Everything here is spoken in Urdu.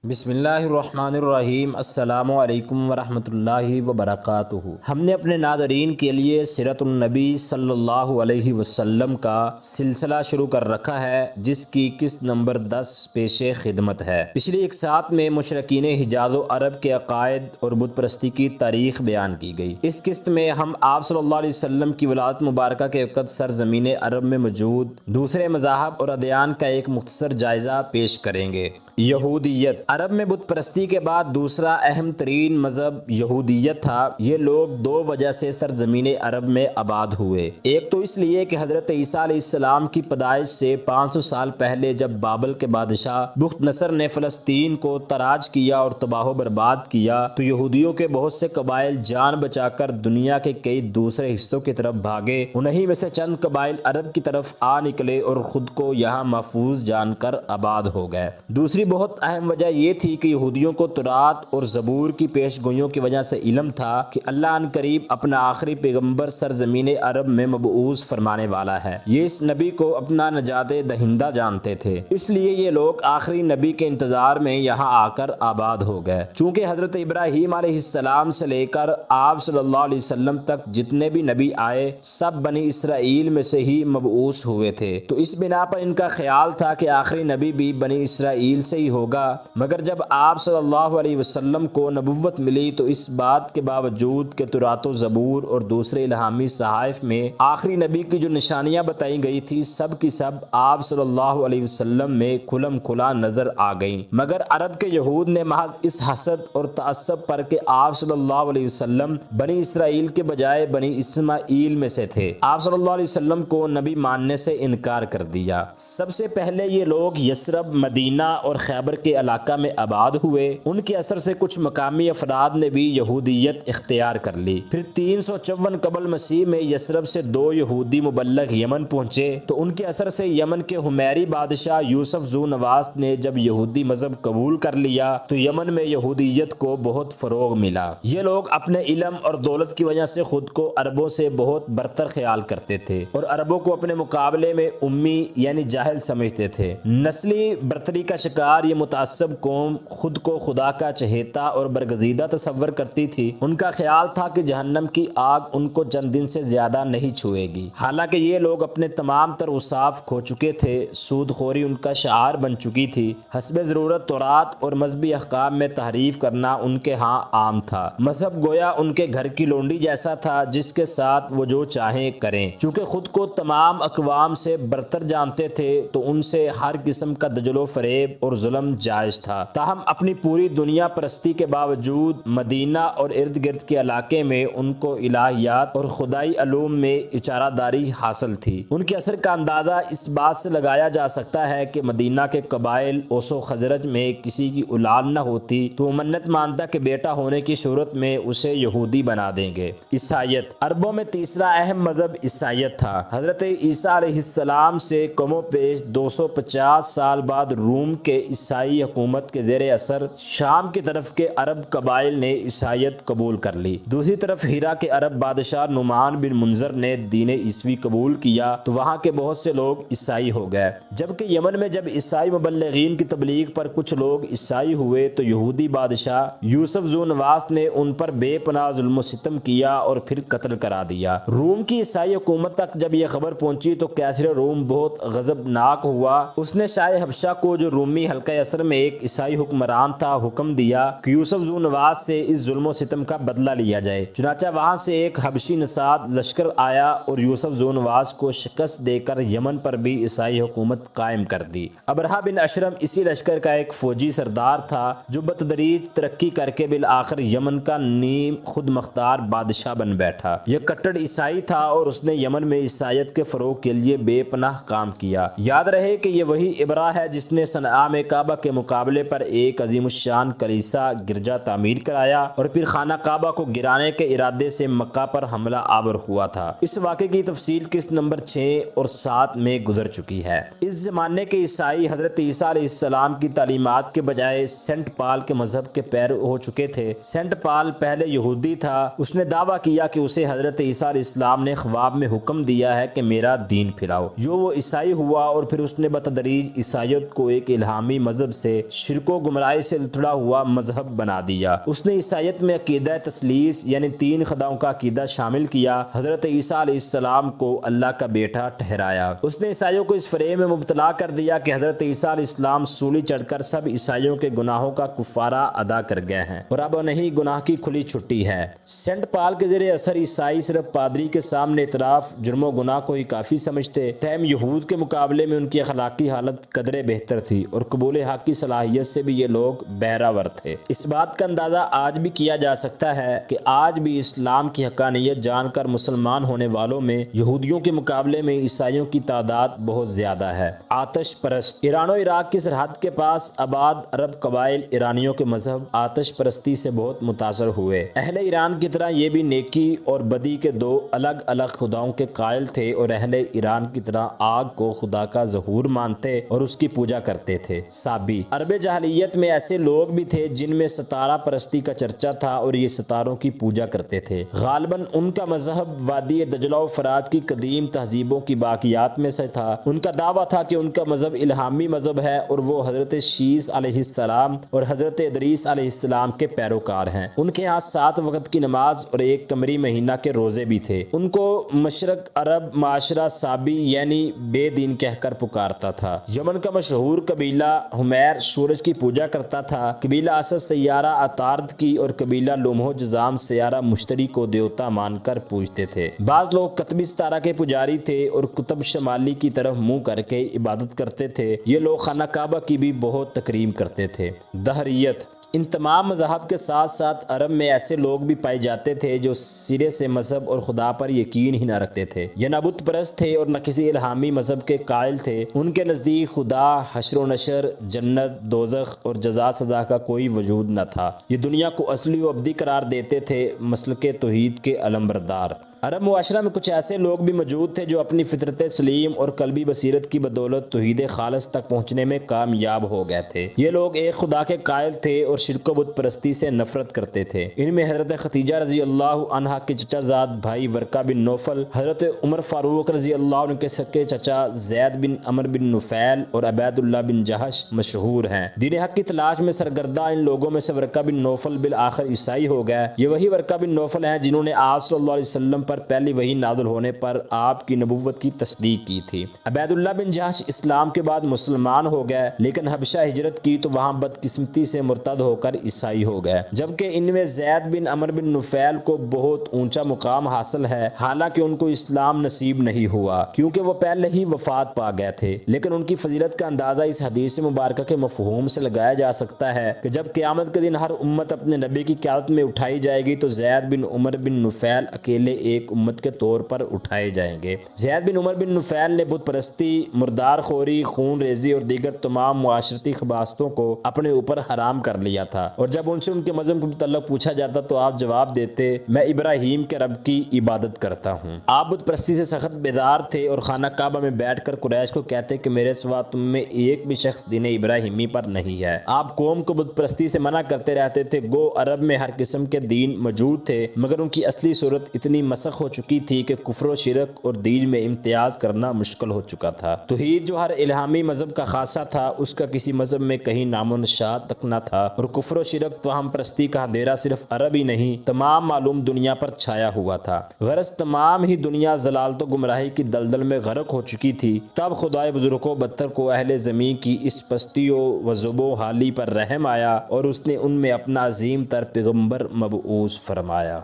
بسم اللہ الرحمن الرحیم۔ السلام علیکم ورحمۃ اللہ وبرکاتہ۔ ہم نے اپنے ناظرین کے لیے سیرت النبی صلی اللہ علیہ وسلم کا سلسلہ شروع کر رکھا ہے، جس کی قسط نمبر 10 پیش خدمت ہے۔ پچھلی ایک ساتھ میں مشرکین حجاز و عرب کے عقائد اور بت پرستی کی تاریخ بیان کی گئی۔ اس قسط میں ہم آپ صلی اللہ علیہ وسلم کی ولادت مبارکہ کے وقت سرزمین عرب میں موجود دوسرے مذاہب اور ادیان کا ایک مختصر جائزہ پیش کریں گے۔ یہودیت۔ عرب میں بت پرستی کے بعد دوسرا اہم ترین مذہب یہودیت تھا۔ یہ لوگ دو وجہ سے سرزمین عرب میں آباد ہوئے۔ ایک تو اس لیے کہ حضرت عیسیٰ علیہ السلام کی پیدائش سے 500 سال پہلے جب بابل کے بادشاہ بخت نصر نے فلسطین کو تاراج کیا اور تباہ و برباد کیا، تو یہودیوں کے بہت سے قبائل جان بچا کر دنیا کے کئی دوسرے حصوں کی طرف بھاگے۔ انہی میں سے چند قبائل عرب کی طرف آ نکلے اور خود کو یہاں محفوظ جان کر آباد ہو گئے۔ دوسری بہت اہم وجہ یہ تھی کہ یہودیوں کو تورات اور زبور کی پیش گوئیوں کی وجہ سے علم تھا کہ اللہ ان قریب اپنا آخری پیغمبر سرزمین عرب میں مبعوث فرمانے والا ہے۔ یہ اس نبی کو اپنا نجات دہندہ جانتے تھے، اس لیے یہ لوگ آخری نبی کے انتظار میں یہاں آ کر آباد ہو گئے۔ چونکہ حضرت ابراہیم علیہ السلام سے لے کر آپ صلی اللہ علیہ وسلم تک جتنے بھی نبی آئے سب بنی اسرائیل میں سے ہی مبعوث ہوئے تھے، تو اس بنا پر ان کا خیال تھا کہ آخری نبی بھی بنی اسرائیل سے ہی ہوگا۔ مگر جب آپ صلی اللہ علیہ وسلم کو نبوت ملی تو اس بات کے باوجود کہ تورات و زبور اور دوسرے الہامی صحائف میں آخری نبی کی جو نشانیاں بتائی گئی تھی سب کی سب آپ صلی اللہ علیہ وسلم میں کھلم کھلا نظر آ گئیں، مگر عرب کے یہود نے محض اس حسد اور تعصب پر کہ آپ صلی اللہ علیہ وسلم بنی اسرائیل کے بجائے بنی اسماعیل میں سے تھے، آپ صلی اللہ علیہ وسلم کو نبی ماننے سے انکار کر دیا۔ سب سے پہلے یہ لوگ یثرب، مدینہ اور خیبر کے علاقہ میں آباد ہوئے۔ ان کے اثر سے کچھ مقامی افراد نے بھی یہودیت اختیار کر لی۔ پھر 354 قبل مسیح میں یثرب سے 2 یہودی مبلغ یمن پہنچے، تو ان کے اثر سے یمن کے حمیری بادشاہ یوسف ذو نواس نے جب یہودی مذہب قبول کر لیا تو یمن میں یہودیت کو بہت فروغ ملا۔ یہ لوگ اپنے علم اور دولت کی وجہ سے خود کو عربوں سے بہت برتر خیال کرتے تھے اور عربوں کو اپنے مقابلے میں امی یعنی جاہل سمجھتے تھے۔ نسلی برتری کا شکار یہ متعصب قوم خود کو خدا کا چہیتا اور برگزیدہ تصور کرتی تھی۔ ان کا خیال تھا کہ جہنم کی آگ ان کو چند دن سے زیادہ نہیں چھوئے گی۔ حالانکہ یہ لوگ اپنے تمام تر اوصاف کھو چکے تھے، سود خوری ان کا شعار بن چکی تھی، حسب ضرورت تورات اور مذہبی احکام میں تحریف کرنا ان کے ہاں عام تھا۔ مذہب گویا ان کے گھر کی لونڈی جیسا تھا جس کے ساتھ وہ جو چاہیں کریں۔ چونکہ خود کو تمام اقوام سے برتر جانتے تھے تو ان سے ہر قسم کا دجل و فریب اور ظلم جائز تھا۔ تاہم اپنی پوری دنیا پرستی کے باوجود مدینہ اور ارد گرد کے علاقے میں ان کو الہیات اور خدائی علوم میں اچارہ داری حاصل تھی۔ ان کے اثر کا اندازہ اس بات سے لگایا جا سکتا ہے کہ مدینہ کے قبائل اوس و خزرج میں کسی کی اولاد نہ ہوتی تو وہ منت مانتا کہ بیٹا ہونے کی صورت میں اسے یہودی بنا دیں گے۔ عیسائیت۔ عربوں میں تیسرا اہم مذہب عیسائیت تھا۔ حضرت عیسیٰ علیہ السلام سے کم و بیش 250 سال بعد روم کے عیسائی حکومت کے زیر اثر شام کی طرف کے عرب قبائل نے عیسائیت قبول کر لی۔ دوسری طرف ہیرا کے عرب بادشاہ نعمان بن منظر نے دین عیسوی قبول کیا تو وہاں کے بہت سے لوگ عیسائی ہو گئے۔ جبکہ یمن میں جب عیسائی مبلغین کی تبلیغ پر کچھ لوگ عیسائی ہوئے تو یہودی بادشاہ یوسف ذو نواس نے ان پر بے پناہ ظلم و ستم کیا اور پھر قتل کرا دیا۔ روم کی عیسائی حکومت تک جب یہ خبر پہنچی تو قیصر روم بہت غضبناک ہوا۔ اس نے شاہ حبشہ کو جو رومی حلقہ اثر میں ایک عیسائی حکمران تھا حکم دیا کہ یوسف ذو نواس سے اس ظلم و ستم کا بدلہ لیا جائے۔ چنانچہ وہاں سے ایک حبشی نژاد لشکر آیا اور یوسف ذو نواس کو شکست دے کر یمن پر بھی عیسائی حکومت قائم کر دی۔ ابرہہ بن اشرم اسی لشکر کا ایک فوجی سردار تھا جو بتدریج ترقی کر کے بالآخر یمن کا نیم خود مختار بادشاہ بن بیٹھا۔ یہ کٹڑ عیسائی تھا اور اس نے یمن میں عیسائیت کے فروغ کے لیے بے پناہ کام کیا۔ یاد رہے کہ یہ وہی ابرہ ہے جس نے صنعاء میں کعبہ کے مقابلے پر ایک عظیم الشان کلیسا گرجا تعمیر کرایا اور پھر خانہ کعبہ کو گرانے کے ارادے سے مکہ پر حملہ آور ہوا تھا۔ اس واقعے کی تفصیل قسط نمبر 6 اور 7 میں گزر چکی ہے۔ اس زمانے کے عیسائی حضرت عیسیٰ علیہ السلام کی تعلیمات کے بجائے سینٹ پال کے مذہب کے پیرو ہو چکے تھے۔ سینٹ پال پہلے یہودی تھا۔ اس نے دعویٰ کیا کہ اسے حضرت عیسیٰ علیہ السلام نے خواب میں حکم دیا ہے کہ میرا دین پھیلاؤ۔ جو وہ عیسائی ہوا اور پھر اس نے بتدریج عیسائیت کو ایک الہامی مذہب سے شروع شرک و گمراہی سے لتڑا ہوا مذہب بنا دیا۔ اس نے عیسائیت میں عقیدہ تثلیث یعنی تین خداؤں کا عقیدہ شامل کیا، حضرت عیسیٰ علیہ السلام کو اللہ کا بیٹا ٹھہرایا۔ اس نے عیسائیوں کو اس فریم میں مبتلا کر دیا کہ حضرت عیسیٰ علیہ السلام سولی چڑھ کر سب عیسائیوں کے گناہوں کا کفارہ ادا کر گئے ہیں اور اب انہیں گناہ کی کھلی چھٹی ہے۔ سینٹ پال کے زیر اثر عیسائی صرف پادری کے سامنے اعتراف جرم و گناہ کو ہی کافی سمجھتے، تاہم یہود کے مقابلے میں ان کی اخلاقی حالت قدرے بہتر تھی اور قبول حق کی صلاحیت سے بھی یہ لوگ بہراور تھے۔ اس بات کا اندازہ آج بھی کیا جا سکتا ہے کہ آج بھی اسلام کی حقانیت جان کر مسلمان ہونے والوں میں یہودیوں کے مقابلے میں عیسائیوں کی تعداد بہت زیادہ ہے۔ آتش پرست ایران و عراق کی سرحد کے پاس آباد عرب قبائل ایرانیوں کے مذہب آتش پرستی سے بہت متاثر ہوئے۔ اہل ایران کی طرح یہ بھی نیکی اور بدی کے دو الگ الگ خداؤں کے قائل تھے اور اہل ایران کی طرح آگ کو خدا کا ظہور مانتے اور اس کی پوجا کرتے تھے۔ سابی عرب جاہلیت میں ایسے لوگ بھی تھے جن میں ستارہ پرستی کا چرچا تھا اور یہ ستاروں کی پوجا کرتے تھے۔ غالباً ان کا مذہب وادی دجلہ و فرات کی قدیم تہذیبوں کی باقیات میں سے تھا۔ ان کا دعویٰ تھا کہ ان کا مذہب الہامی مذہب ہے اور وہ حضرت شیس علیہ السلام اور حضرت ادریس علیہ السلام کے پیروکار ہیں۔ ان کے ہاں 7 وقت کی نماز اور ایک قمری مہینہ کے روزے بھی تھے۔ ان کو مشرق عرب معاشرہ سابی یعنی بے دین کہہ کر پکارتا تھا۔ یمن کا مشہور قبیلہ حمیر سورج کی پوجا کرتا تھا۔ قبیلہ اسد سیارہ عطارد کی اور قبیلہ لمحو جزام سیارہ مشتری کو دیوتا مان کر پوجتے تھے۔ بعض لوگ قطبی ستارہ کے پجاری تھے اور قطب شمالی کی طرف منہ کر کے عبادت کرتے تھے۔ یہ لوگ خانہ کعبہ کی بھی بہت تکریم کرتے تھے۔ دہریت ان تمام مذاہب کے ساتھ ساتھ عرب میں ایسے لوگ بھی پائے جاتے تھے جو سرے سے مذہب اور خدا پر یقین ہی نہ رکھتے تھے۔ یہ نہ بت پرست تھے اور نہ کسی الہامی مذہب کے قائل تھے۔ ان کے نزدیک خدا، حشر و نشر، جنت، دوزخ اور جزا سزا کا کوئی وجود نہ تھا۔ یہ دنیا کو اصلی و ابدی قرار دیتے تھے، مسلک توحید کے علمبردار۔ عرب معاشرہ میں کچھ ایسے لوگ بھی موجود تھے جو اپنی فطرت سلیم اور قلبی بصیرت کی بدولت توحید خالص تک پہنچنے میں کامیاب ہو گئے تھے۔ یہ لوگ ایک خدا کے قائل تھے اور شرک و بت پرستی سے نفرت کرتے تھے۔ ان میں حضرت خدیجہ رضی اللہ عنہا کے چچا زاد بھائی ورقہ بن نوفل، حضرت عمر فاروق رضی اللہ عنہ کے سکے چچا زید بن عمر بن نفیل اور عبید اللہ بن جہش مشہور ہیں۔ دین حق کی تلاش میں سرگردہ ان لوگوں میں سے ورقہ بن نوفل بالآخر عیسائی ہو گئے۔ یہ وہی ورقہ بن نوفل ہیں جنہوں نے آپ صلی اللہ علیہ وسلم پر پہلی وحی نازل ہونے پر آپ کی نبوت کی تصدیق کی تھی۔ عبید اللہ بن جہش اسلام کے بعد مسلمان ہو گئے لیکن حبشہ ہجرت کی تو وہاں بدقسمتی سے مرتد ہو کر عیسائی ہو گئے، جبکہ ان میں زید بن عمر بن نفیل کو بہت اونچا مقام حاصل ہے، حالانکہ ان کو اسلام نصیب نہیں ہوا کیونکہ وہ پہلے ہی وفات پا گئے تھے۔ لیکن ان کی فضیلت کا اندازہ اس حدیث مبارکہ کے مفہوم سے لگایا جا سکتا ہے کہ جب قیامت کے دن ہر امت اپنے نبی کی قیادت میں اٹھائی جائے گی تو زید بن عمر بن نفیل اکیلے ایک امت کے طور پر اٹھائے جائیں گے۔ زید بن عمر بن نفیل نے بت پرستی، مردار خوری، خون ریزی اور دیگر تمام معاشرتی خباثتوں کو اپنے اوپر حرام کر لیا تھا، اور جب ان سے ان کے مذہب کے متعلق پوچھا جاتا تو آپ جواب دیتے، میں ابراہیم کے رب کی عبادت کرتا ہوں۔ آپ بت پرستی سے سخت بیدار تھے اور خانہ کعبہ میں بیٹھ کر قریش کو کہتے کہ میرے سوا تم میں ایک بھی شخص دین ابراہیمی پر نہیں ہے۔ آپ قوم کو بت پرستی سے منع کرتے رہتے تھے۔ گو عرب میں ہر قسم کے دین موجود تھے مگر ان کی اصلی صورت اتنی مسخ ہو چکی تھی کہ کفر و شرک اور دین میں امتیاز کرنا مشکل ہو چکا تھا۔ توحید جو ہر الہامی مذہب کا خاصہ تھا اس کا کسی مذہب میں کہیں نام و نشان تک نہ تھا، اور کفر و شرک توہم پرستی کا اندھیرا صرف عرب ہی نہیں تمام معلوم دنیا پر چھایا ہوا تھا۔ غرض تمام ہی دنیا ضلالت و گمراہی کی دلدل میں غرق ہو چکی تھی۔ تب خدائے بزرگ و بدتر کو اہل زمین کی اس پستی و وضب و حالی پر رحم آیا اور اس نے ان میں اپنا عظیم تر پیغمبر مبعوث فرمایا۔